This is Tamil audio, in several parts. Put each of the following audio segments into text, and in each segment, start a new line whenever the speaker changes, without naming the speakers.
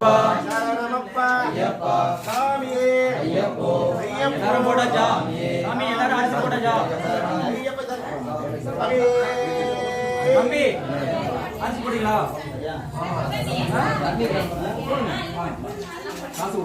சரணமப்பா சாமியே ஐயப்போ
எல்லாரும் போட்டாச்சா சாமி எல்லாரும் அடிச்சு போட்டாச்சா
ஐயப்ப
தம்பி அடிச்சு போட்டீங்களா காசு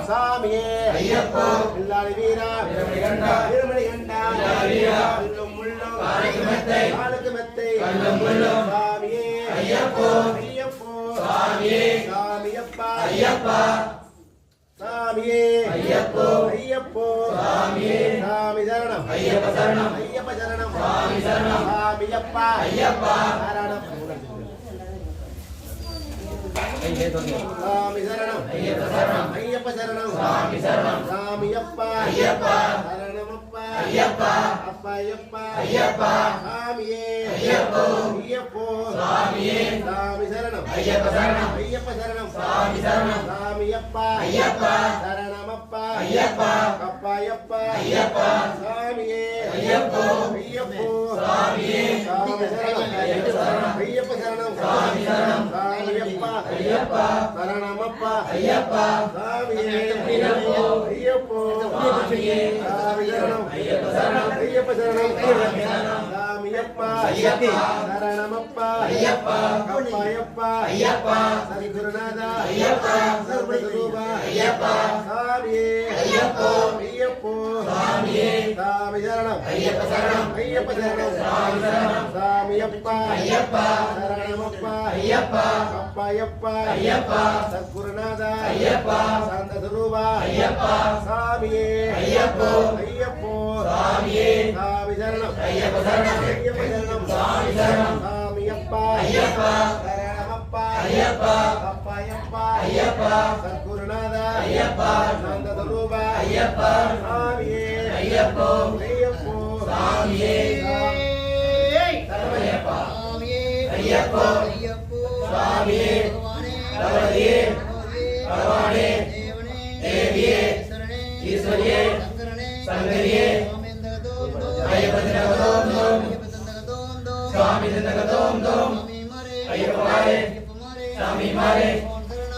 சாமியே ஐயப்போ இல்லாத வீரா இருமணி கண்டா முள்ளும் காலுக்கு மெத்தை சாமியே ஐயப்போ ஐயப்போ சாமியே சாமியப்பா ஐயப்பா சாமியே ஐயப்போ ஐயப்போ சாமியே சாமி சரணம் ஐயப்ப சரணம் ஐயப்ப சரணம் சாமி சரணம் சாமியப்பா ஐயப்பா சரணம் சாமி சரணம் ஐயப்ப சரணம் ஐயப்ப சரணம் சாமி சரணம் சாமியப்பா ஐயப்பா சரணமப்பா ஐயப்பா அப்பையப்பா ஐயப்பா சாமியே ஐயப்போ ஐயப்போ சாமியே சாமி சரணம் ஐயப்ப சரணம் ஐயப்ப சரணம் சாமி சரணம் சாமியப்பா ஐயப்பா சரணமப்பா ஐயப்பா அப்பையப்பா ஐயப்பா சாமியே ஐயப்போ ஐயப்போ சாமியே சாமி சரணம் ஐயப்ப சரணம் ஐயப்ப சரணம் சாமி சரணம் சாமியப்பா ஐயப்பா சரணமப்பா ஐயப்பா சாமியே ஐயப்போ ஐயப்போ சாமியே சாமி சரணம் ஐயப்ப சரணம் ஐயப்ப சரணம் சாமியப்பா ஐயப்பா சரணமப்பா ஐயப்பா அப்பையப்பா ஐயப்பா சத்குருநாதா ஐயப்பா சர்வஸ்வரூபா ஐயப்பா சாமியே ஐயப்போ ஐயப்போ சாமியே சாமி சரணம் ஐயப்ப சரணம் ஐயப்ப சரணம் சாமி சரணம் சாமியப்பா ஐயப்பா சரணமப்பா ஐயப்பா அப்பையப்பா ஐயப்பா சத்குருநாதா ஐயப்பா சாந்தஸ்வரூபா ஐயப்பா சாமியே ஐயப்போ ஐயப்போ சாமியே சாமி சரணம் ஐயப்ப சரணம் ஐயப்ப சரணம் சாமி சரணம் சாமியப்பா ஐயப்பா சரணமப்பா ஐயப்பா அப்பையப்பா ஐயப்பா சத்குருநாதா ஐயப்பா சாந்தஸ்வரூபா ஐயப்பா சாமியே ஐயப்போ ஐயப்போ சாமியே சரணமப்பா ஐயப்போ சாமியே பகவதியே பகவானே தேவியே ஈஸ்வரியே சங்கரியே ஐயப்ப சாமி தந்தகதோம் தோம் ஐயப்ப மாரே சாமி மாரே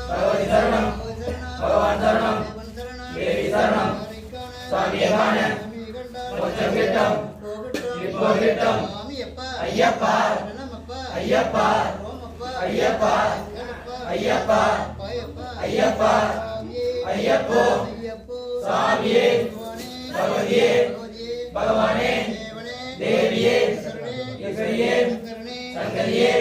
பகவதி சரணம் பகவான் சரணம் தேவி சரணம் சாமியே காண மோட்சம் கிட்டம் இப்போ கிட்டம் ஐயப்பா ஐயப்பா ஐயப்பா ஐயப்பா ஐயப்பா ஐயப்போ சாமியே பகவதியே பகவானே தேவியே ஈஸ்வரியே சங்கரியே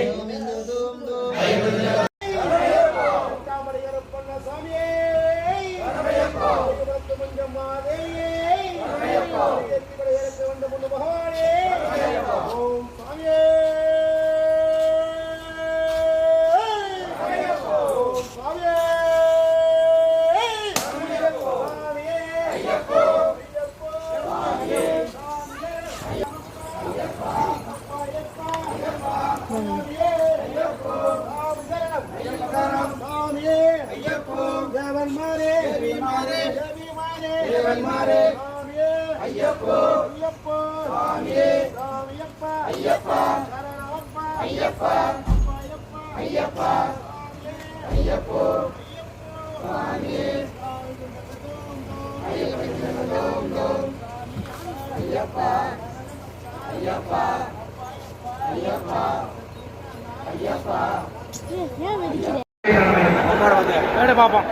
ஐயப்போ சாமியே சாமியப்பா ஐயப்பா சரணமப்பா ஐயப்பா ஐயப்பா ஐயப்போ சாமியே ஐயப்பா ஐயப்பா ஐயப்பா ஐயப்பா ஏன் பாப்போம்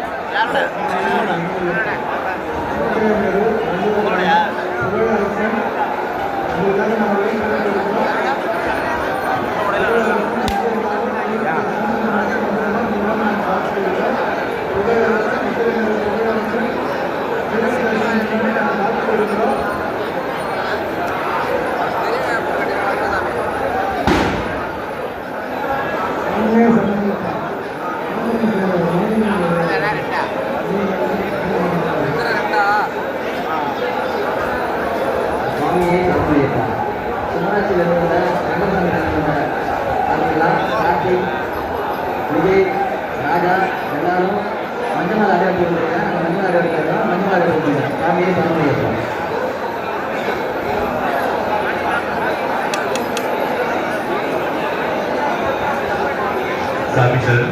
ಸ್ವಾಮಿಗಳು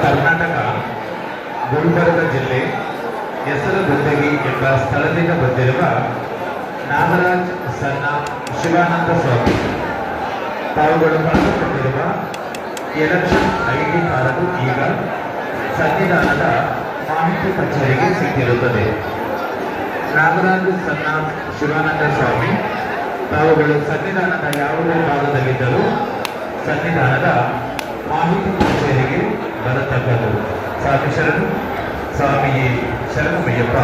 ಕರ್ನಾಟಕ ಗುಲ್ಬರ್ಗ ಜಿಲ್ಲೆ ಹೆಸರುಗುಂದಗಿ ಎಂಬ ಸ್ಥಳದಿಂದ ಬಂದಿರುವ ನಾಗರಾಜ್ ಸಣ್ಣ ಶಿವಾನಂದ ಸ್ವಾಮಿ ತಾವುಗಳು ಪಡೆದುಕೊಂಡಿರುವ ಎಲೆಕ್ಷನ್ ಐಡಿ ಕಾರ್ಡ್ ಈಗ ಸನ್ನಿಧಾನದ ಮಾಹಿತಿ ಕಚೇರಿಗೆ ಸಿಕ್ಕಿರುತ್ತದೆ. ನಾಗರಾಜ್ ಸಣ್ಣ ಶಿವಾನಂದ ಸ್ವಾಮಿ ತಾವುಗಳು ಸನ್ನಿಧಾನದ ಯಾವುದೇ ಭಾಗದಲ್ಲಿದ್ದರೂ ಸನ್ನಿಧಾನದ ಮಾಹಿತಿ ಕಚೇರಿಗೆ ಬರತಕ್ಕದ್ದು. ಸ್ವಾಮಿ ಶರಣು, ಸ್ವಾಮಿಯೇ ಶರಣಮಯ್ಯಪ್ಪ.